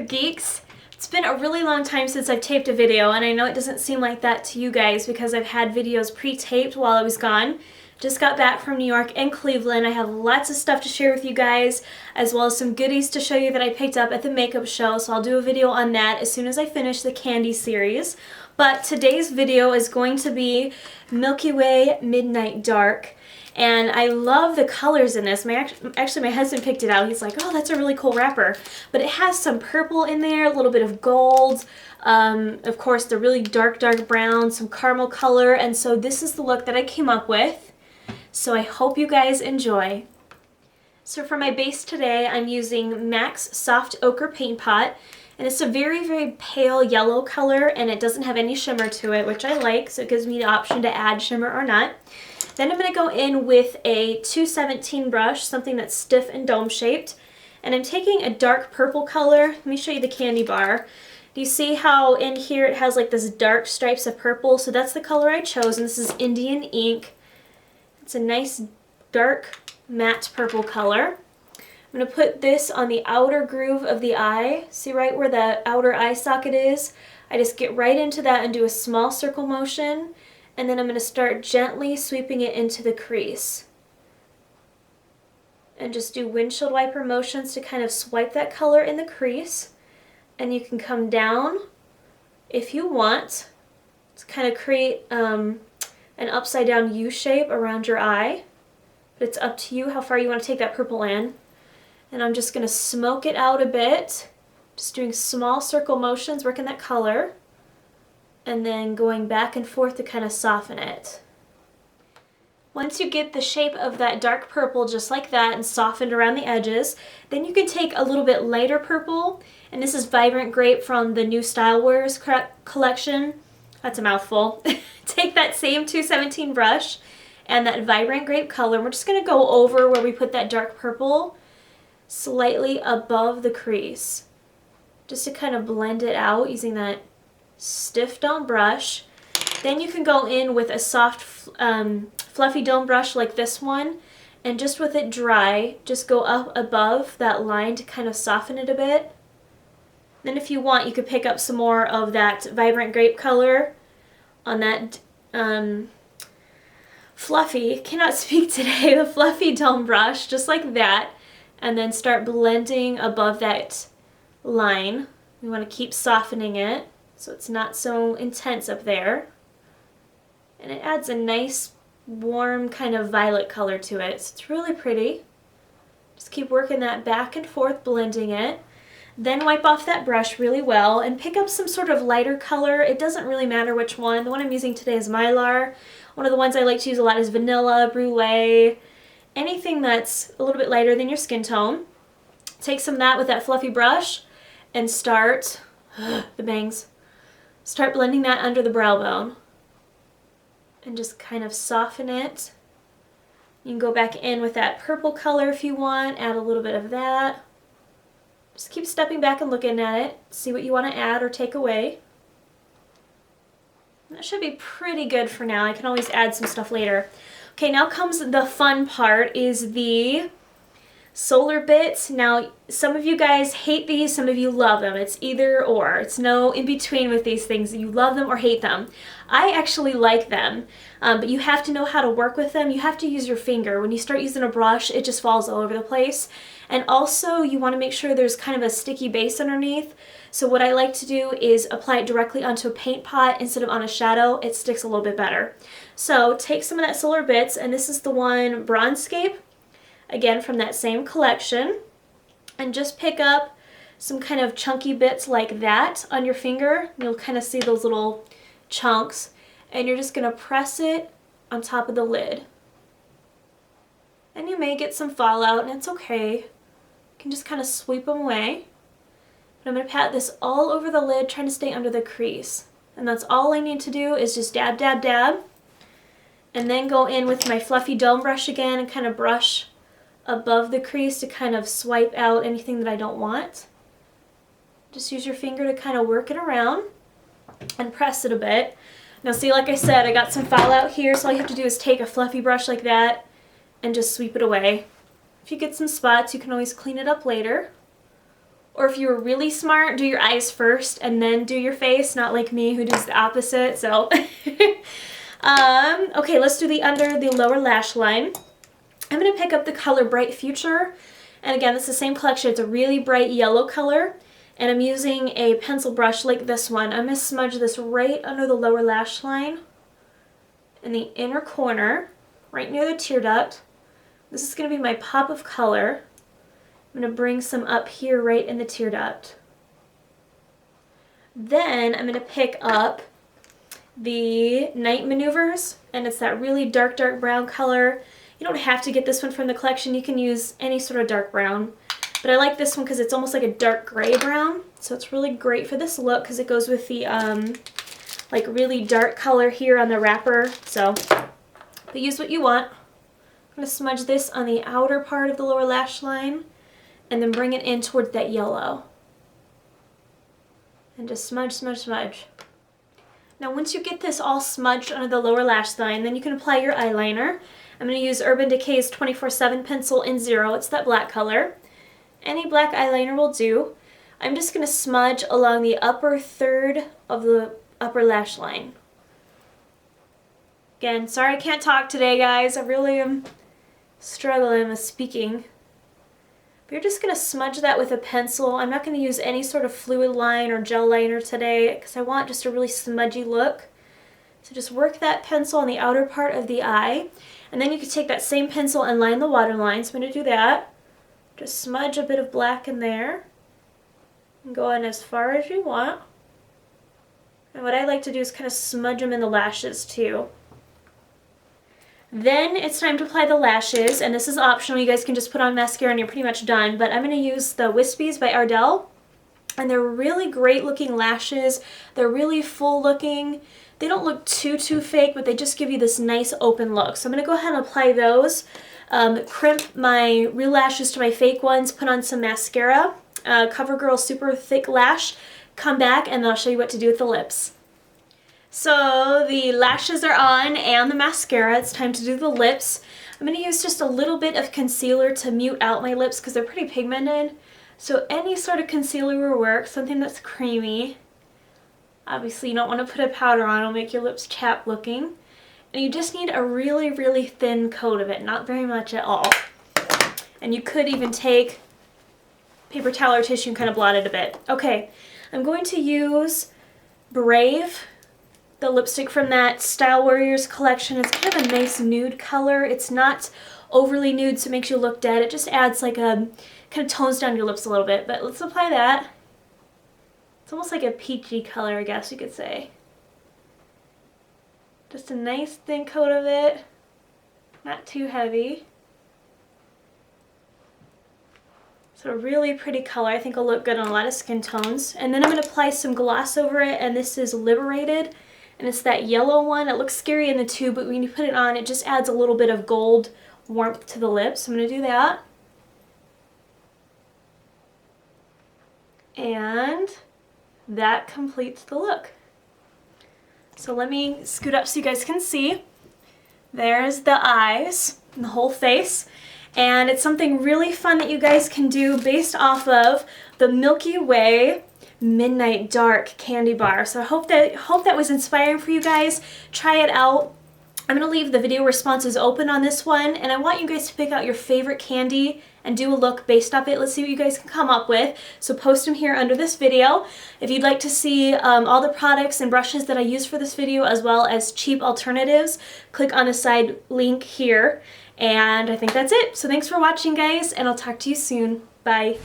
geeks? It's been a really long time since I've taped a video, and I know it doesn't seem like that to you guys because I've had videos pre-taped while I was gone. Just got back from New York and Cleveland. I have lots of stuff to share with you guys, as well as some goodies to show you that I picked up at the makeup show, so I'll do a video on that as soon as I finish the candy series. But today's video is going to be Milky Way Midnight Dark. And I love the colors in this. Actually, my husband picked it out. He's like, oh, that's a really cool wrapper. But it has some purple in there, a little bit of gold, of course, the really dark brown, some caramel color. And so this is the look that I came up with. So I hope you guys enjoy. So for my base today, I'm using MAC's Soft Ochre Paint Pot. And it's a very, very pale yellow color, and it doesn't have any shimmer to it, which I like. So it gives me the option to add shimmer or not. Then I'm going to go in with a 217 brush, something that's stiff and dome-shaped. And I'm taking a dark purple color. Let me show you the candy bar. Do you see how in here it has like this dark stripes of purple? So that's the color I chose, and this is Indian ink. It's a nice dark matte purple color. I'm going to put this on the outer groove of the eye. See right where the outer eye socket is? I just get right into that and do a small circle motion. And then I'm going to start gently sweeping it into the crease. And just do windshield wiper motions to kind of swipe that color in the crease. And you can come down if you want to kind of create an upside down U shape around your eye. But it's up to you how far you want to take that purple in. And I'm just going to smoke it out a bit. Just doing small circle motions, working that color. And then going back and forth to kind of soften it. Once you get the shape of that dark purple just like that and softened around the edges, then you can take a little bit lighter purple, and this is Vibrant Grape from the new Style Wears collection. That's a mouthful. Take that same 217 brush and that Vibrant Grape color. We're just going to go over where we put that dark purple slightly above the crease, just to kind of blend it out using that stiff dome brush. Then you can go in with a soft fluffy dome brush like this one, and just with it dry, just go up above that line to kind of soften it a bit. Then if you want, you could pick up some more of that Vibrant Grape color on that fluffy, cannot speak today, the fluffy dome brush, just like that, and then start blending above that line. We want to keep softening it so it's not so intense up there. And it adds a nice, warm kind of violet color to it. So it's really pretty. Just keep working that back and forth, blending it. Then wipe off that brush really well and pick up some sort of lighter color. It doesn't really matter which one. The one I'm using today is Mylar. One of the ones I like to use a lot is Vanilla, Brulee, anything that's a little bit lighter than your skin tone. Take some of that with that fluffy brush and start, the bangs, start blending that under the brow bone. And just kind of soften it. You can go back in with that purple color if you want, add a little bit of that. Just keep stepping back and looking at it, see what you want to add or take away. That should be pretty good for now. I can always add some stuff later. Okay, now comes the fun part, is the solar bits. Now, some of you guys hate these, some of you love them. It's either or. It's no in between with these things. You love them or hate them. I actually like them, but you have to know how to work with them. You have to use your finger. When you start using a brush, it just falls all over the place. And also, you want to make sure there's kind of a sticky base underneath. So what I like to do is apply it directly onto a paint pot instead of on a shadow. It sticks a little bit better. So take some of that Solar Bits, and this is the one Bronzescape, again from that same collection, and just pick up some kind of chunky bits like that on your finger. You'll kind of see those little chunks, and you're just going to press it on top of the lid. And you may get some fallout, and it's okay. You can just kind of sweep them away. But I'm going to pat this all over the lid, trying to stay under the crease. And that's all I need to do is just dab, dab, dab. And then go in with my fluffy dome brush again and kind of brush above the crease to kind of swipe out anything that I don't want. Just use your finger to kind of work it around and press it a bit. Now see, like I said, I got some fallout here, so all you have to do is take a fluffy brush like that and just sweep it away. If you get some spots, you can always clean it up later. Or if you were really smart, do your eyes first and then do your face, not like me who does the opposite. So, okay, let's do the under the lower lash line. I'm going to pick up the color Bright Future. And again, it's the same collection. It's a really bright yellow color. And I'm using a pencil brush like this one. I'm going to smudge this right under the lower lash line in the inner corner, right near the tear duct. This is going to be my pop of color. I'm going to bring some up here right in the tear duct. Then I'm going to pick up the Night Maneuvers, and it's that really dark, dark brown color. You don't have to get this one from the collection. You can use any sort of dark brown. But I like this one because it's almost like a dark gray brown. So it's really great for this look because it goes with the like really dark color here on the wrapper. So, but use what you want. I'm going to smudge this on the outer part of the lower lash line and then bring it in towards that yellow. And just smudge, smudge, smudge. Now once you get this all smudged under the lower lash line, then you can apply your eyeliner. I'm going to use Urban Decay's 24/7 pencil in 0. It's that black color. Any black eyeliner will do. I'm just going to smudge along the upper third of the upper lash line. Again, sorry I can't talk today, guys. I really am struggling with speaking. But you're just going to smudge that with a pencil. I'm not going to use any sort of fluid line or gel liner today because I want just a really smudgy look. So just work that pencil on the outer part of the eye. And then you can take that same pencil and line the waterline. So I'm going to do that. Just smudge a bit of black in there. And go in as far as you want. And what I like to do is kind of smudge them in the lashes too. Then it's time to apply the lashes, and this is optional. You guys can just put on mascara and you're pretty much done. But I'm going to use the Wispies by Ardell. And they're really great looking lashes. They're really full looking. They don't look too fake, but they just give you this nice open look. So I'm going to go ahead and apply those. Crimp my real lashes to my fake ones. Put on some mascara. CoverGirl Super Thick Lash. Come back and then I'll show you what to do with the lips. So the lashes are on and the mascara. It's time to do the lips. I'm going to use just a little bit of concealer to mute out my lips because they're pretty pigmented. So any sort of concealer will work, something that's creamy. Obviously you don't want to put a powder on, it'll make your lips chapped looking. And you just need a really, really thin coat of it, not very much at all. And you could even take paper towel or tissue and kind of blot it a bit. Okay, I'm going to use Brave, the lipstick from that Style Warriors collection. It's kind of a nice nude color. It's not overly nude, so it makes you look dead. It just adds like a, kind of tones down your lips a little bit. But let's apply that. It's almost like a peachy color, I guess you could say. Just a nice thin coat of it. Not too heavy. So a really pretty color. I think will look good on a lot of skin tones. And then I'm going to apply some gloss over it, and this is Liberated. And it's that yellow one. It looks scary in the tube, but when you put it on, it just adds a little bit of gold warmth to the lips. So I'm going to do that. And that completes the look. So let me scoot up so you guys can see. There's the eyes and the whole face. And it's something really fun that you guys can do based off of the Milky Way Midnight Dark candy bar. So I hope that was inspiring for you guys. Try it out. I'm going to leave the video responses open on this one, and I want you guys to pick out your favorite candy and do a look based off it. Let's see what you guys can come up with. So post them here under this video. If you'd like to see all the products and brushes that I use for this video, as well as cheap alternatives, click on the side link here. And I think that's it. So thanks for watching, guys, and I'll talk to you soon. Bye.